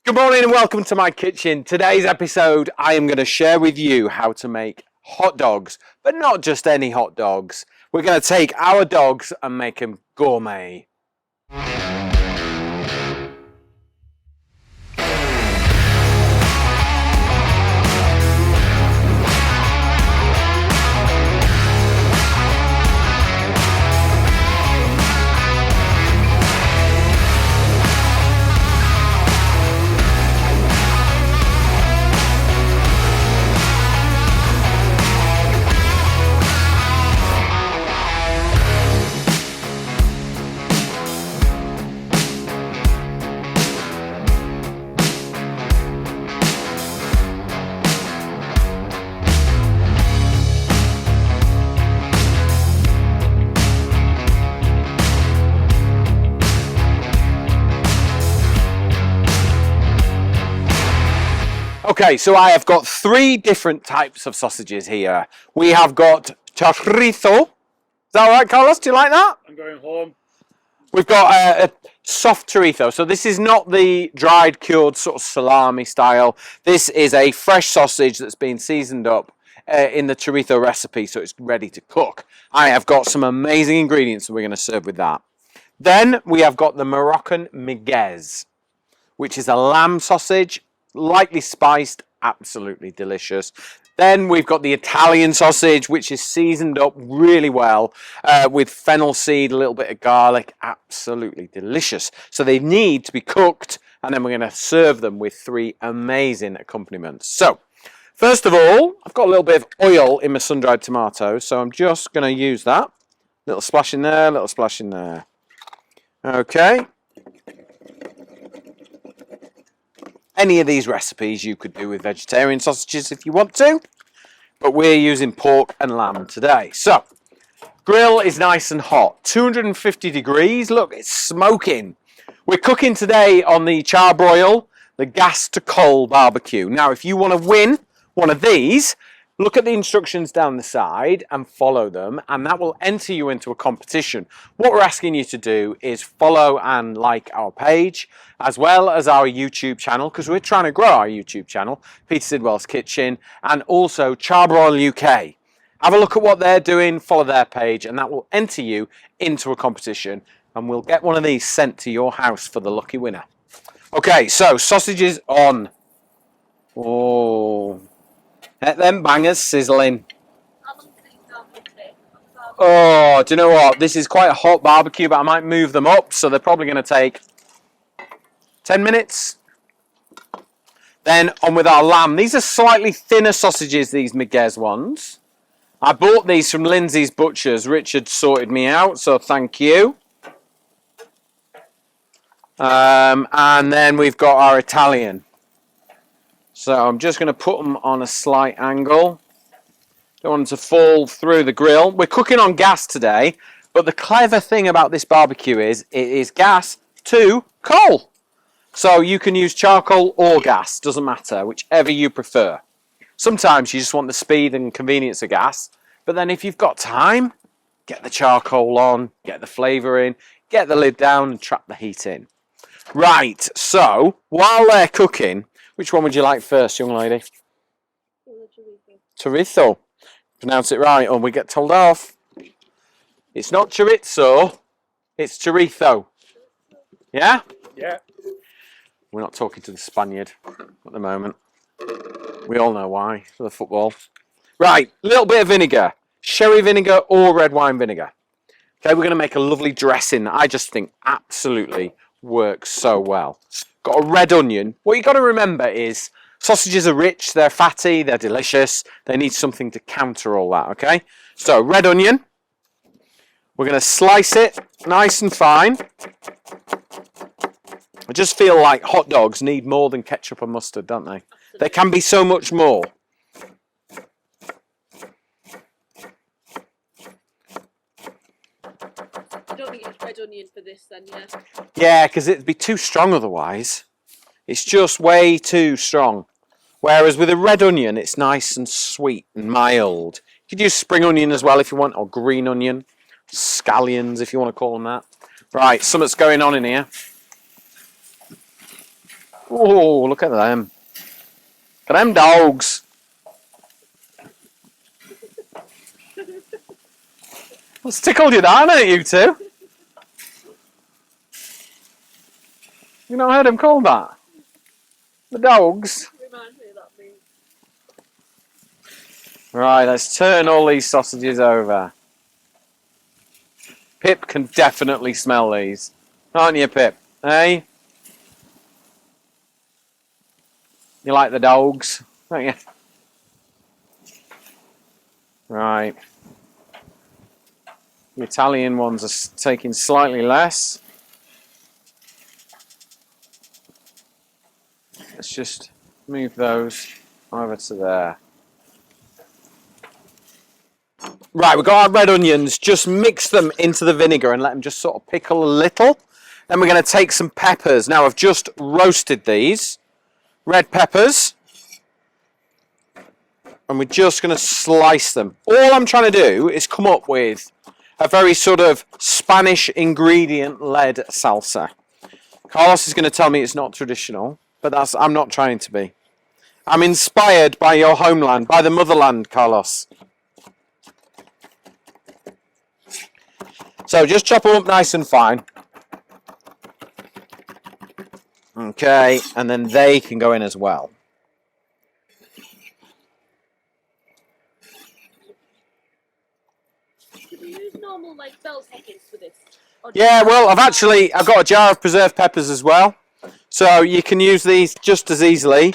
Good morning and welcome to my kitchen. Today's episode, I am going to share with you how to make hot dogs, but not just any hot dogs. We're going to take our dogs and make them gourmet. Okay, so I have got three different types of sausages here. We have got chorizo. Is that all right, Carlos? Do you like that? I'm going home. We've got a soft chorizo. So this is not the dried, cured sort of salami style. This is a fresh sausage that's been seasoned up in the chorizo recipe, so it's ready to cook. I have got some amazing ingredients that we're going to serve with that. Then we have got the Moroccan miguez, which is a lamb sausage, lightly spiced, absolutely delicious. Then we've got the Italian sausage, which is seasoned up really well with fennel seed, a little bit of garlic, absolutely delicious. So they need to be cooked, and then we're going to serve them with three amazing accompaniments. So, first of all, I've got a little bit of oil in my sun-dried tomatoes, so I'm just going to use that. Little splash in there, little splash in there. Okay. Any of these recipes you could do with vegetarian sausages if you want to, but we're using pork and lamb today. So, grill is nice and hot, 250 degrees. Look, it's smoking. We're cooking today on the charbroil, the gas to coal barbecue. Now, if you want to win one of these, look at the instructions down the side and follow them, and that will enter you into a competition. What we're asking you to do is follow and like our page, as well as our YouTube channel, because we're trying to grow our YouTube channel, Peter Sidwell's Kitchen, and also Charbroil UK. Have a look at what they're doing, follow their page, and that will enter you into a competition, and we'll get one of these sent to your house for the lucky winner. Okay, so sausages on. Oh, let them bangers sizzling. Oh, do you know what? This is quite a hot barbecue, but I might move them up, so they're probably going to take 10 minutes. Then on with our lamb. These are slightly thinner sausages, these miguez ones. I bought these from Lindsay's Butchers. Richard sorted me out, so thank you. And then we've got our Italian. So I'm just going to put them on a slight angle. Don't want them to fall through the grill. We're cooking on gas today, but the clever thing about this barbecue is it is gas to coal. So you can use charcoal or gas, doesn't matter, whichever you prefer. Sometimes you just want the speed and convenience of gas, but then if you've got time, get the charcoal on, get the flavour in, get the lid down and trap the heat in. Right, so while they're cooking, which one would you like first, young lady? Chorizo. Pronounce it right or we get told off. It's not chorizo, it's chorizo. Yeah? Yeah. We're not talking to the Spaniard at the moment. We all know why, for the football. Right, a little bit of vinegar. Sherry vinegar or red wine vinegar. Okay, we're going to make a lovely dressing that I just think absolutely works so well. Got a red onion. What you got to remember is sausages are rich, they're fatty, they're delicious. They need something to counter all that, okay? So, red onion. We're going to slice it nice and fine. I just feel like hot dogs need more than ketchup and mustard, don't they? They can be so much more. I don't think it's red onion for this then, yeah? Yeah, because it'd be too strong otherwise. It's just way too strong. Whereas with a red onion, it's nice and sweet and mild. You could use spring onion as well if you want, or green onion. Scallions, if you want to call them that. Right, something's going on in here. Oh, look at them. Look at them dogs. What's tickled you down, ain't you two? You not heard him called that? The dogs. Reminds me of that meme. Right, let's turn all these sausages over. Pip can definitely smell these. Aren't you, Pip? Hey? You like the dogs, don't you? Right. The Italian ones are taking slightly less. Let's just move those over to there. Right, we've got our red onions. Just mix them into the vinegar and let them just sort of pickle a little. Then we're going to take some peppers. Now, I've just roasted these. Red peppers. And we're just going to slice them. All I'm trying to do is come up with a very sort of Spanish ingredient-led salsa. Carlos is going to tell me it's not traditional, but I'm not trying to be. I'm inspired by your homeland, by the motherland, Carlos. So just chop them up nice and fine. Okay, and then they can go in as well. Do you use normal like bell seconds for this? Yeah, well, I've got a jar of preserved peppers as well. So you can use these just as easily.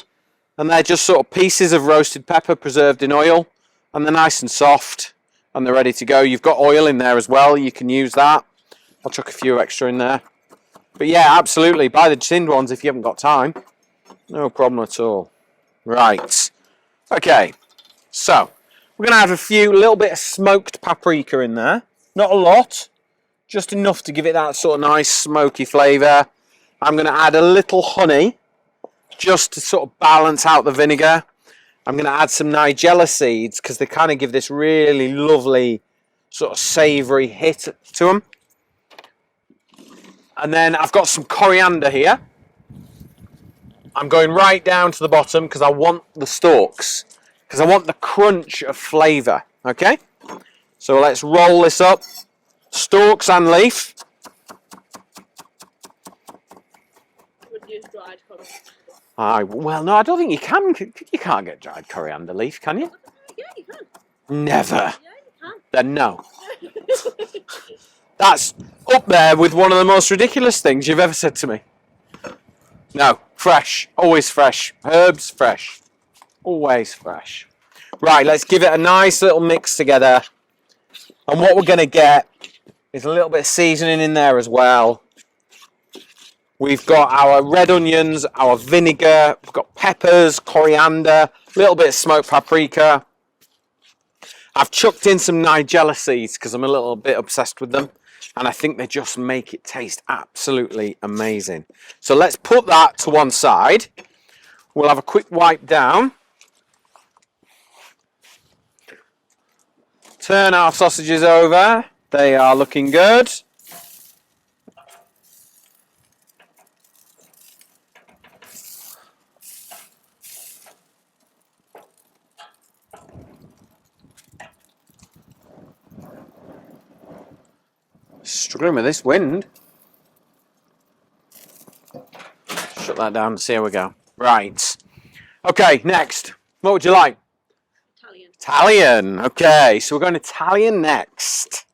And they're just sort of pieces of roasted pepper preserved in oil. And they're nice and soft. And they're ready to go. You've got oil in there as well. You can use that. I'll chuck a few extra in there. But yeah, absolutely. Buy the tinned ones if you haven't got time. No problem at all. Right. Okay. So, we're going to have a little bit of smoked paprika in there. Not a lot. Just enough to give it that sort of nice smoky flavour. I'm going to add a little honey. Just to sort of balance out the vinegar. I'm going to add some nigella seeds because they kind of give this really lovely sort of savoury hit to them. And then I've got some coriander here. I'm going right down to the bottom because I want the stalks. Because I want the crunch of flavour. Okay? So let's roll this up. Stalks and leaf. Would use dried coriander. Well, no, I don't think you can. You can't get dried coriander leaf, can you? Yeah, you can. Never. Yeah, you can. Then no. That's up there with one of the most ridiculous things you've ever said to me. No, fresh. Always fresh. Herbs, fresh. Always fresh. Right, let's give it a nice little mix together. And what we're going to get is a little bit of seasoning in there as well. We've got our red onions, our vinegar, we've got peppers, coriander, a little bit of smoked paprika. I've chucked in some nigella seeds because I'm a little bit obsessed with them. And I think they just make it taste absolutely amazing. So let's put that to one side. We'll have a quick wipe down. Turn our sausages over. They are looking good. Struggling with this wind. Shut that down and see how we go. Right. Okay, next. What would you like? Italian. Italian. Okay, so we're going Italian next.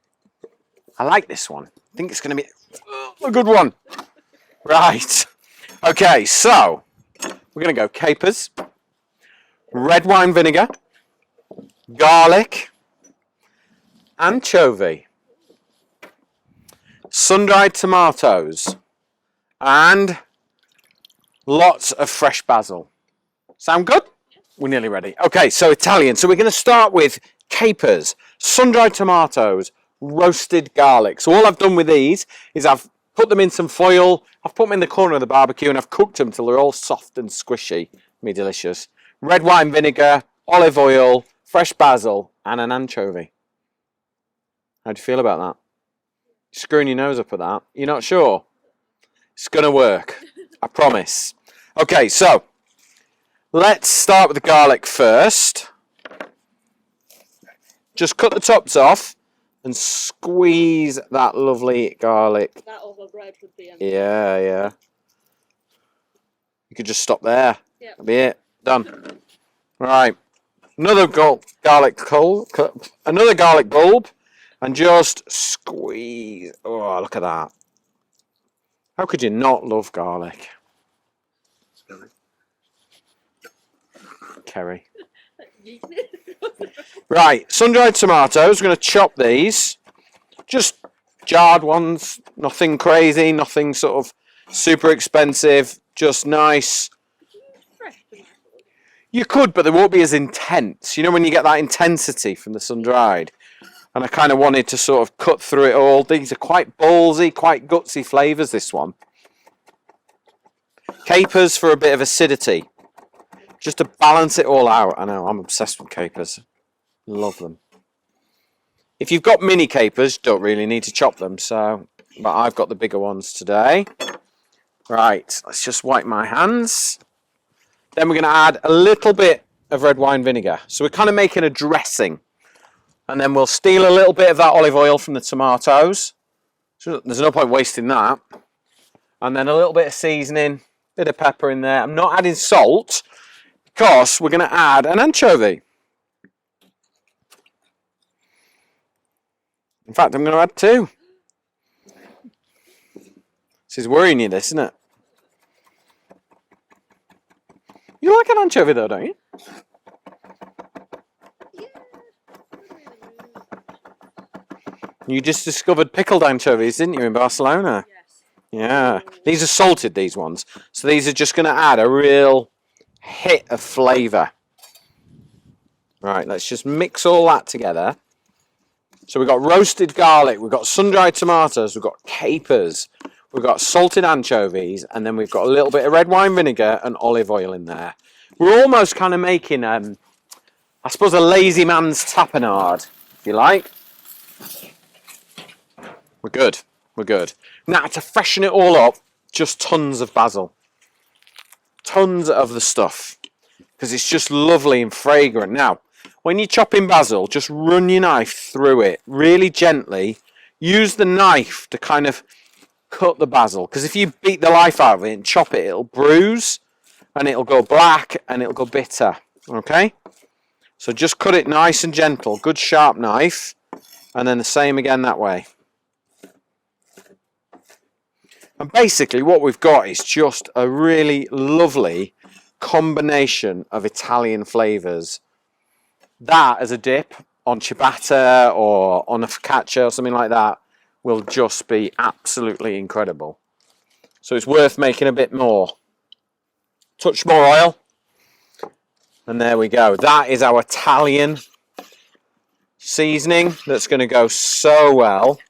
I like this one. I think it's going to be a good one. Right. Okay, so we're going to go capers, red wine vinegar, garlic, anchovy, sun-dried tomatoes, and lots of fresh basil. Sound good? We're nearly ready. Okay, so Italian. So we're going to start with capers, sun-dried tomatoes, roasted garlic. So all I've done with these is I've put them in some foil, I've put them in the corner of the barbecue, and I've cooked them till they're all soft and squishy. Me delicious. Red wine vinegar, olive oil, fresh basil, and an anchovy. How do you feel about that? Screwing your nose up at that. You're not sure? It's going to work. I promise. Okay, so let's start with the garlic first. Just cut the tops off and squeeze that lovely garlic. That over bread would be Yeah, yeah. You could just stop there. Yeah. That'll be it. Done. Right. Another garlic bulb, and just squeeze. Oh, look at that. How could you not love garlic? Kerry. Right, sun-dried tomatoes. We're going to chop these. Just jarred ones. Nothing crazy. Nothing sort of super expensive. Just nice. fresh tomatoes. You could, but they won't be as intense. You know when you get that intensity from the sun-dried? And I kind of wanted to sort of cut through it all. These are quite ballsy, quite gutsy flavours, this one. Capers for a bit of acidity. Just to balance it all out. I know, I'm obsessed with capers. Love them. If you've got mini capers, don't really need to chop them. But I've got the bigger ones today. Right, let's just wipe my hands. Then we're going to add a little bit of red wine vinegar. So we're kind of making a dressing. And then we'll steal a little bit of that olive oil from the tomatoes. So there's no point wasting that. And then a little bit of seasoning, bit of pepper in there. I'm not adding salt because we're going to add an anchovy. In fact, I'm going to add 2. This is worrying you, this, isn't it? You like an anchovy though, don't you? You just discovered pickled anchovies, didn't you, in Barcelona? Yes. Yeah. These are salted, these ones. So these are just going to add a real hit of flavour. Right, let's just mix all that together. So we've got roasted garlic, we've got sun-dried tomatoes, we've got capers, we've got salted anchovies, and then we've got a little bit of red wine vinegar and olive oil in there. We're almost kind of making, I suppose, a lazy man's tapenade, if you like. We're good. We're good. Now, to freshen it all up, just tons of basil. Tons of the stuff. Because it's just lovely and fragrant. Now, when you're chopping basil, just run your knife through it really gently. Use the knife to kind of cut the basil. Because if you beat the life out of it and chop it, it'll bruise. And it'll go black and it'll go bitter. Okay? So just cut it nice and gentle. Good sharp knife. And then the same again that way. And basically what we've got is just a really lovely combination of Italian flavours. That as a dip on ciabatta or on a focaccia or something like that will just be absolutely incredible. So it's worth making a bit more. Touch more oil. And there we go. That is our Italian seasoning that's going to go so well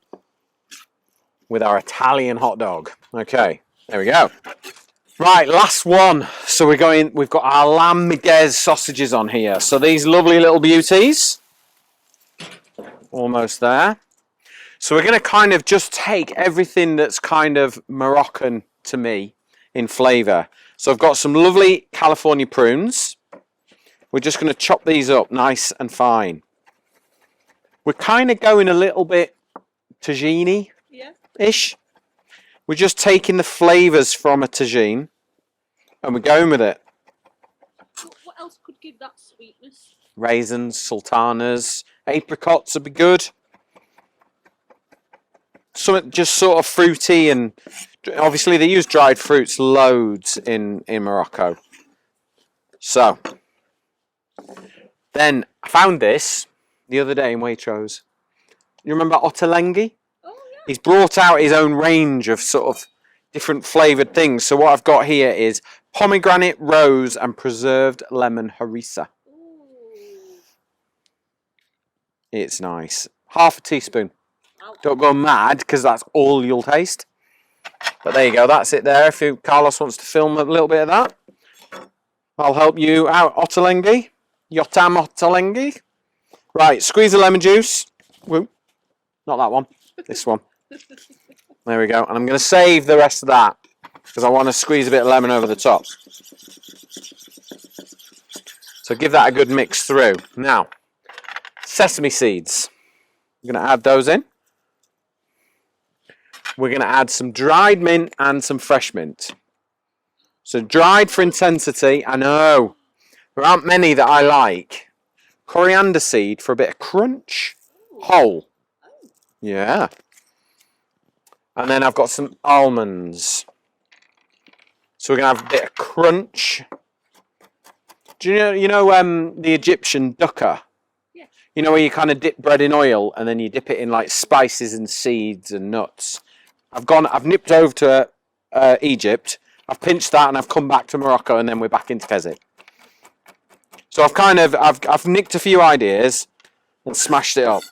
with our Italian hot dog. Okay, there we go. Right, last one. So we've got our lamb miguez sausages on here. So these lovely little beauties. Almost there. So we're going to kind of just take everything that's kind of Moroccan to me in flavour. So I've got some lovely California prunes. We're just going to chop these up nice and fine. We're kind of going a little bit tagine-ish. We're just taking the flavours from a tagine and we're going with it. What else could give that sweetness? Raisins, sultanas, apricots would be good. Something just sort of fruity, and obviously they use dried fruits loads in Morocco. So, then I found this the other day in Waitrose. You remember Ottolenghi? Oh, yeah. He's brought out his own range of sort of different flavoured things. So what I've got here is pomegranate, rose and preserved lemon harissa. Ooh. It's nice. Half a teaspoon. Wow. Don't go mad because that's all you'll taste. But there you go. That's it there. If Carlos wants to film a little bit of that, I'll help you out. Ottolenghi. Yotam Ottolenghi. Right. Squeeze the lemon juice. Whoop. Not that one. This one. There we go. And I'm going to save the rest of that because I want to squeeze a bit of lemon over the top. So give that a good mix through. Now, sesame seeds. I'm going to add those in. We're going to add some dried mint and some fresh mint. So dried for intensity, I know. There aren't many that I like. Coriander seed for a bit of crunch. Whole. Yeah. And then I've got some almonds. So we're going to have a bit of crunch. Do you know the Egyptian dukkah? Yeah. You know where you kind of dip bread in oil and then you dip it in like spices and seeds and nuts. I've nipped over to Egypt. I've pinched that and I've come back to Morocco and then we're back into Keswick. So I've nicked a few ideas and smashed it up.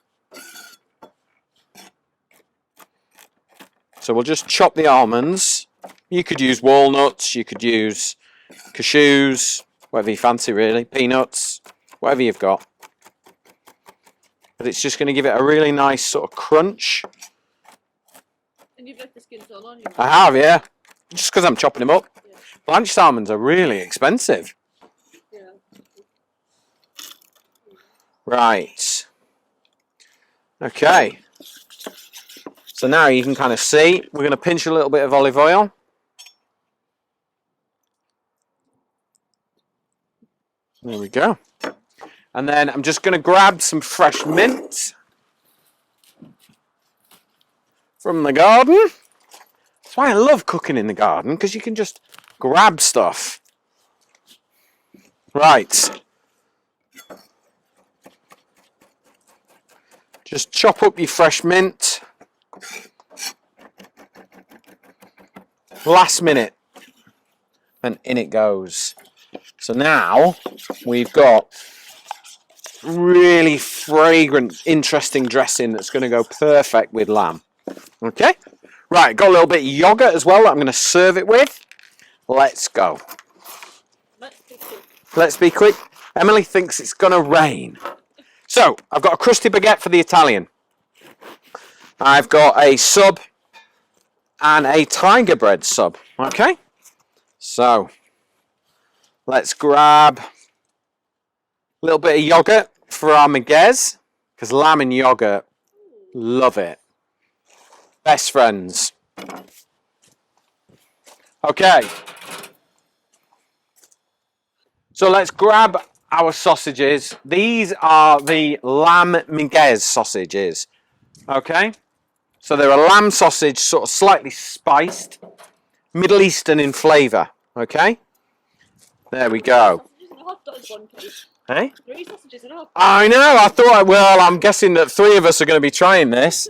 So we'll just chop the almonds. You could use walnuts, you could use cashews, whatever you fancy really, peanuts, whatever you've got. But it's just going to give it a really nice sort of crunch. And you've left the skins all on you. I have, yeah. Just because I'm chopping them up. Yeah. Blanched almonds are really expensive. Yeah. Right. Okay. So now you can kind of see, we're going to pinch a little bit of olive oil. There we go. And then I'm just going to grab some fresh mint from the garden. That's why I love cooking in the garden, because you can just grab stuff. Right. Just chop up your fresh mint. Last minute. And in it goes. So now we've got really fragrant, interesting dressing that's going to go perfect with lamb. Okay? Right, got a little bit of yogurt as well that I'm going to serve it with. Let's go. Let's be quick. Let's be quick. Emily thinks it's going to rain. So, I've got a crusty baguette for the Italian. I've got a sub and a tiger bread sub. Okay? So, let's grab a little bit of yogurt for our merguez, because lamb and yogurt, love it. Best friends. Okay. So let's grab our sausages. These are the lamb merguez sausages. Okay? So they're a lamb sausage, sort of slightly spiced, Middle Eastern in flavour. Okay? There we go. Sausages and a hot dog one, please. Hey? 3 sausages and a hot dog. I know, I thought, well, I'm guessing that 3 of us are going to be trying this.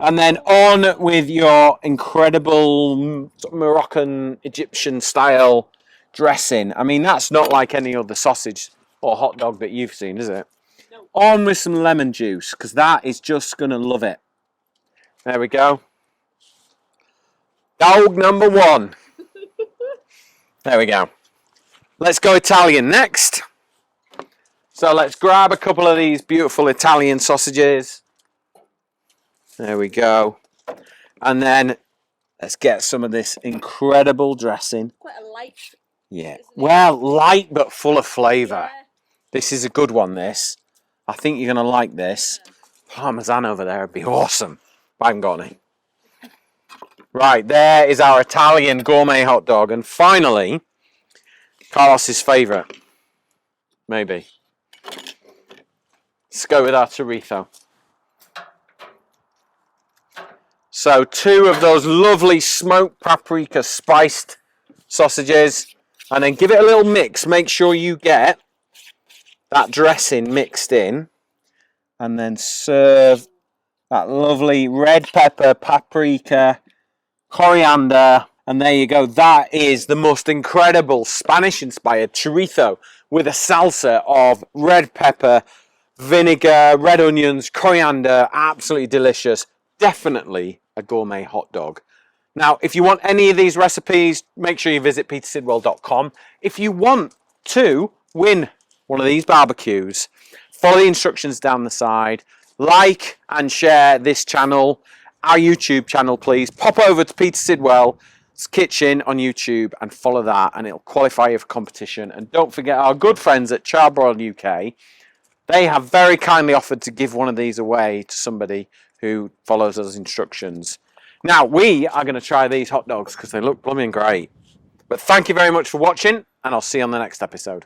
And then on with your incredible Moroccan, Egyptian style dressing. I mean, that's not like any other sausage or hot dog that you've seen, is it? No. On with some lemon juice, because that is just going to love it. There we go. Dog number 1. There we go. Let's go Italian next. So let's grab a couple of these beautiful Italian sausages. There we go. And then let's get some of this incredible dressing. Quite a light. Yeah. Isn't it? Well, light but full of flavour. Yeah. This is a good one, this. I think you're going to like this. Parmesan over there would be awesome. I haven't got any. Right, there is our Italian gourmet hot dog. And finally, Carlos's favourite. Maybe. Let's go with our chorizo. So 2 of those lovely smoked paprika spiced sausages. And then give it a little mix. Make sure you get that dressing mixed in. And then serve that lovely red pepper, paprika, coriander. And there you go. That is the most incredible Spanish-inspired chorizo with a salsa of red pepper, vinegar, red onions, coriander. Absolutely delicious. Definitely a gourmet hot dog. Now, if you want any of these recipes, make sure you visit petersidwell.com. If you want to win one of these barbecues, follow the instructions down the side. Like and share this channel, our YouTube channel, please. Pop over to Peter Sidwell, Kitchen on YouTube and follow that, and it'll qualify you for competition. And don't forget our good friends at Charbroil UK. They have very kindly offered to give one of these away to somebody who follows those instructions. Now, we are going to try these hot dogs because they look blooming great. But thank you very much for watching, and I'll see you on the next episode.